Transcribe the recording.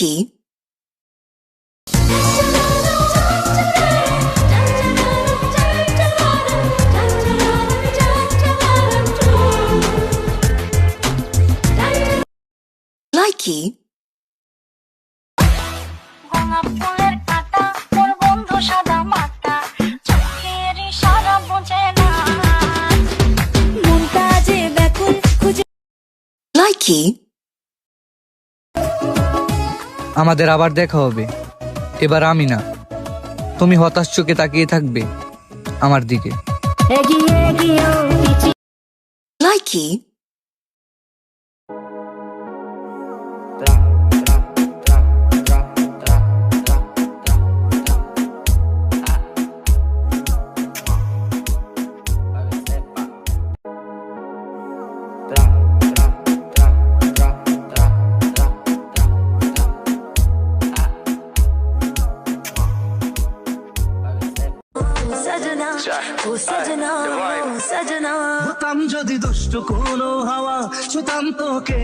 Likey. Likey. গোলাপ ফুলের কাঁটা তোর বন্ধু সাদা মাটা চোখের ইশারা বোঝে না মনটা যে ব্যাকুল খুঁজে Likey. আমাদের আবার দেখা হবে, এবার আমি না। তুমি হতাশ চোখে তাকিয়ে থাকবে আমার দিকে। এগিয়ে গিয়েও পিছিয়ে Likey. সজনা ও সজনা ও সজনা হতাম যদি দুষ্ট কোনো হাওয়া ছুতাম তোকে